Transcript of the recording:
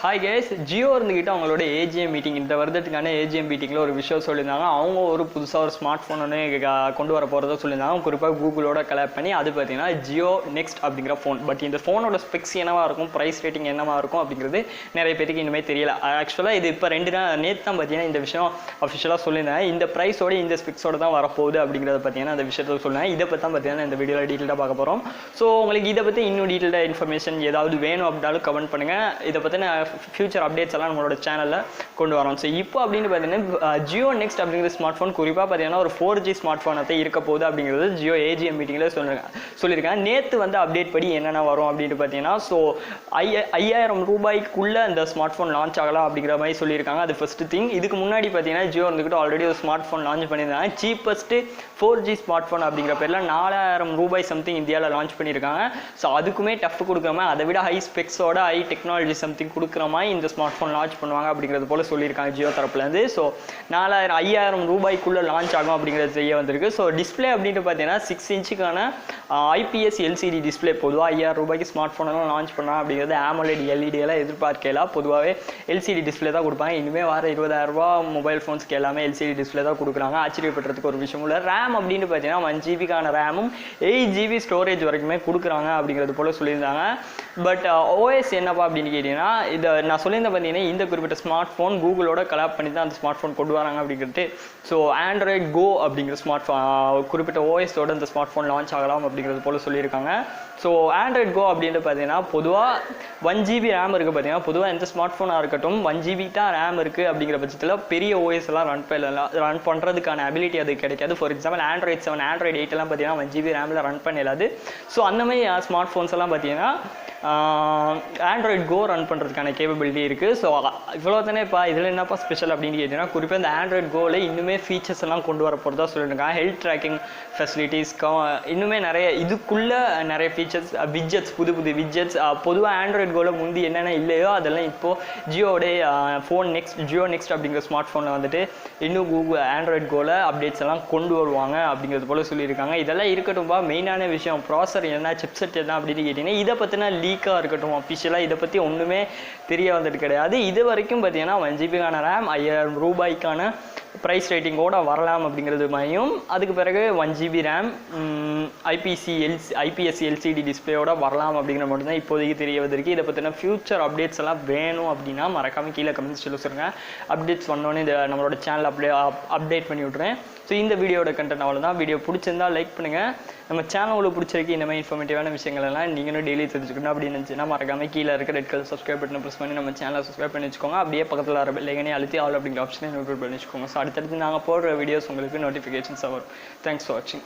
Hi guys, Jio இருந்துக்கிட்டு அவங்களோட AGM meeting இந்த வருடத்துக்கான ஏஜிஎம் மீட்டிங்கில் ஒரு விஷயம் சொல்லியிருந்தாங்க. அவங்க ஒரு புதுசாக ஒரு ஸ்மார்ட் ஃபோன் ஒன்று கொண்டு வர போகிறதா சொல்லியிருந்தாங்க. குறிப்பாக கூகுளோட கலெக்ட் பண்ணி அது பார்த்தீங்கன்னா ஜியோ நெக்ஸ்ட் அப்படிங்கிற ஃபோன். பட் இந்த ஃபோனோட ஸ்பெக்ஸ் என்னவாக இருக்கும், ப்ரைஸ் ரேட்டிங் என்னவாக இருக்கும் அப்படிங்கிறது நிறைய பேருக்கு இனிமேல் தெரியல. ஆக்சுவலாக இது இப்போ நேற்று தான் பார்த்தீங்கன்னா இந்த விஷயம் அஃபிஷியலாக சொல்லியிருந்தேன். இந்த ப்ரைஸோட இந்த ஸ்பெக்ஸோட தான் வரப்போகுது அப்படிங்கிறத பார்த்தீங்கன்னா அந்த விஷயத்தை சொல்லுவேன். இதை பற்றி தான் பார்த்தீங்கன்னா இந்த வீடியோவில் டீட்டெயிலாக பார்க்க போகிறோம். ஸோ உங்களுக்கு இதை பற்றி இன்னும் டீட்டெயிலாக இன்ஃபர்மேஷன் ஏதாவது வேணும் அப்படின்னாலும் கமெண்ட் பண்ணுங்கள். இதை பற்றின ஃபியூச்சர் அப்டேட்ஸ் எல்லாம் நம்மளோட சேனலில் கொண்டு வரோம். ஸோ இப்போ அப்படின்னு பார்த்தீங்கன்னா ஜியோ நெக்ஸ்ட் அப்படிங்கிற ஸ்மார்ட் ஃபோன் குறிப்பாக பார்த்தீங்கன்னா ஒரு 4G ஸ்மார்ட் ஃபோனை இருக்க போகுது அப்படிங்கிறது ஜியோ ஏஜிஎம் மீட்டிங்கில் சொல்லியிருக்கேன். நேற்று வந்து அப்டேட் படி என்னென்ன வரும் அப்படின்ட்டு பார்த்தீங்கன்னா ஸோ 5000 ரூபாய்க்குள்ளே அந்த ஸ்மார்ட் ஃபோன் லான்ச் ஆகலாம் அப்படிங்கிற மாதிரி சொல்லியிருக்காங்க. அது ஃபஸ்ட்டு திங். இதுக்கு முன்னாடி பார்த்தீங்கன்னா ஜியோ வந்துக்கிட்டு ஆல்ரெடி ஒரு ஸ்மார்ட் ஃபோன் லான்ச் பண்ணியிருந்தாங்க. சீப்பஸ்ட்டு 4G ஸ்மார்ட் ஃபோன் அப்படிங்கிற பேரில் 4000 ரூபாய் சம்திங் இந்தியாவில் லான்ச் பண்ணியிருக்காங்க. ஸோ அதுக்குமே டஃப் கொடுக்குற மாதிரி அதை விட ஹை ஸ்பெக்ஸோட ஹை டெக்னாலஜி சம்திங் கொடுக்குற மாதிரி இந்த ஸ்மார்ட் ஃபோன் லான்ச் பண்ணுவாங்க அப்படிங்கிறது போல் சொல்லியிருக்காங்க ஜியோ தரப்புலேருந்து. ஸோ 5000 ரூபாய்க்குள்ளே லான்ச் ஆகும் அப்படிங்கிறது தெரிய வந்திருக்கு. ஸோ டிஸ்பிளே அப்படின்ட்டு பார்த்தீங்கன்னா 6 இன்ச்சுக்கான IPS LCD டிஸ்பிளே. பொதுவாக 5000 ரூபாய்க்கு ஸ்மார்ட் ஃபோனெல்லாம் லான்ச் பண்ணலாம் அப்படிங்கிறது AMOLED LED எல்லாம் எதிர்பார்க்கலாம். பொதுவாகவே LCD டிஸ்பிளே தான் கொடுப்பாங்க. இனிமேல் வர 20,000 ரூபா மொபைல் ஃபோன்ஸ்க்கு எல்லாமே LCD டிஸ்பிளே தான் கொடுக்குறாங்க. ஆச்சரியப்படுறதுக்கு ஒரு விஷயம் இல்லை. ரேம் அப்படின்னு பார்த்தீங்கன்னா 1GB ரேமும் 8GB ஸ்டோரேஜ் வரைக்குமே கொடுக்குறாங்க அப்படிங்கிறது போல் சொல்லியிருந்தாங்க. பட் OS என்னப்பா அப்படின்னு கேட்டிங்கன்னா இதை நான் சொல்லியிருந்தேன் பார்த்தீங்கன்னா இந்த குறிப்பிட்ட ஸ்மார்ட் ஃபோன் கூகுளோட கலாப் பண்ணி தான் அந்த ஸ்மார்ட் ஃபோன் கொண்டு வராங்க அப்படிங்கிறது. ஸோ ஆண்ட்ராய்ட் கோ அப்படிங்கிற ஸ்மார்ட் ஃபோன் குறிப்பிட்ட OS-ஓட இந்த ஸ்மார்ட் ஃபோன் லான்ச் ஆகலாம் அப்படிங்கிறது போல் சொல்லியிருக்காங்க. ஸோ ஆண்ட்ராய்ட் கோ அப்படின்ட்டு பார்த்தீங்கன்னா பொதுவாக 1GB ரேம் இருக்குது. பார்த்தீங்கன்னா பொதுவாக எந்த ஸ்மார்ட் ஃபோனாக இருக்கட்டும் 1GB தான் ரேம் இருக்குது அப்படிங்கிற பட்சத்தில் பெரிய OS எல்லாம் ரன் பண்ணுறதுக்கான அபிலிட்டி அது கிடைக்காது. ஃபார் எக்ஸாம்பிள் ஆண்ட்ராய்ட் 7 ஆண்ட்ராய்ட் 8 எல்லாம் பார்த்தீங்கன்னா 1GB ரேமில் ரன் பண்ணிடாது. ஸோ அந்த மாதிரி ஸ்மார்ட் ஃபோன்ஸ் எல்லாம் பார்த்தீங்கன்னா ஆண்ட்ராய்ட் கோ ரன் பண்ணுறதுக்கான கேப்பபிலிட்டி இருக்குது. ஸோ இவ்வளோ தானே இப்போ இதில் என்னப்பா ஸ்பெஷல் அப்படின்னு கேட்டிங்கன்னா குறிப்பாக இந்த ஆண்ட்ராய்ட் கோவில் இன்னுமே ஃபீச்சர்ஸ் எல்லாம் கொண்டு வர போகிறதா சொல்லியிருக்காங்க. ஹெல்த் ட்ராக்கிங் ஃபெசிலிட்டிஸ் இன்னுமே நிறைய இதுக்குள்ளே நிறைய ஃபீச்சர்ஸ் விட்ஜெட்ஸ் புது விட்ஜெட்ஸ் பொதுவாக ஆண்ட்ராய்ட் கோவில் முந்தி என்னென்ன இல்லையோ அதெல்லாம் இப்போது ஜியோ நெக்ஸ்ட் அப்படிங்கிற ஸ்மார்ட் ஃபோனில் வந்துட்டு இன்னும் கூகுள் ஆண்ட்ராய்ட் கோவில் அப்டேட்ஸ் எல்லாம் கொண்டு வருவாங்க அப்படிங்கிறது போல் சொல்லியிருக்காங்க. இதெல்லாம் இருக்கட்டும்பா. மெயினான விஷயம் ப்ராசர் என்ன சிப்செட் என்ன அப்படின்னு கேட்டிங்கன்னா இதை பற்றின லீக்காக இருக்கட்டும் அஃபிஷியலாக இதை பற்றி ஒன்றுமே தெரிய வந்துட்டு கிடையாது. இது வரைக்கும் பார்த்தீங்கன்னா 1GB ரேம் 5000 ரூபாய்க்கான ப்ரைஸ் ரேட்டிங்கோடு வரலாம் அப்படிங்கிறது மாதிரியும் அதுக்கு பிறகு 1GB ரேம் IPS LCD டிஸ்பிளேயோட வரலாம் அப்படிங்கிற மட்டும் தான் இப்போதைக்கு தெரிய வந்திருக்கு. இதை பற்றின ஃபியூச்சர் அப்டேட்ஸ் எல்லாம் வேணும் அப்படின்னா மறக்காமல் கீழே கமெண்ட்ஸ் சொல்லுங்க. அப்டேட்ஸ் வந்தோடனே இதை நம்மளோட சேனல் அப்டேட் பண்ணி விட்றேன். ஸோ இந்த வீடியோட கண்டென்ட் அவ்வளோதான். வீடியோ பிடிச்சிருந்தா லைக் பண்ணுங்கள். நம்ம சேனல் பிடிச்சிருக்கு இந்த மாதிரி இன்ஃபர்மேட்டிவான விஷயங்கள் எல்லாம் நீங்களும் டெய்லி தெரிஞ்சுக்கணும் அப்படின்னு நினச்சின்னா மறக்காமல் கீழே இருக்க ரெட் கலர் சப்ஸ்கிரைப் பட்டனை ப்ரெஸ் பண்ணி நம்ம சேனலை சப்ஸ்கிரைப் பண்ணி வச்சுக்கோங்க. அப்படியே பக்கத்தில் வர பெல் ஐக்கனை அழுத்தி ஆல் அப்படிங்கிற ஆப்ஷனை நோட் பண்ணி வச்சுக்கோங்க. ஸோ அடுத்தடுத்து நாங்கள் போடுற வீடியோஸ் உங்களுக்கு நோட்டிஃபிகேஷன்ஸாக வரும். தேங்க்ஸ் ஃபார் வாட்சிங்.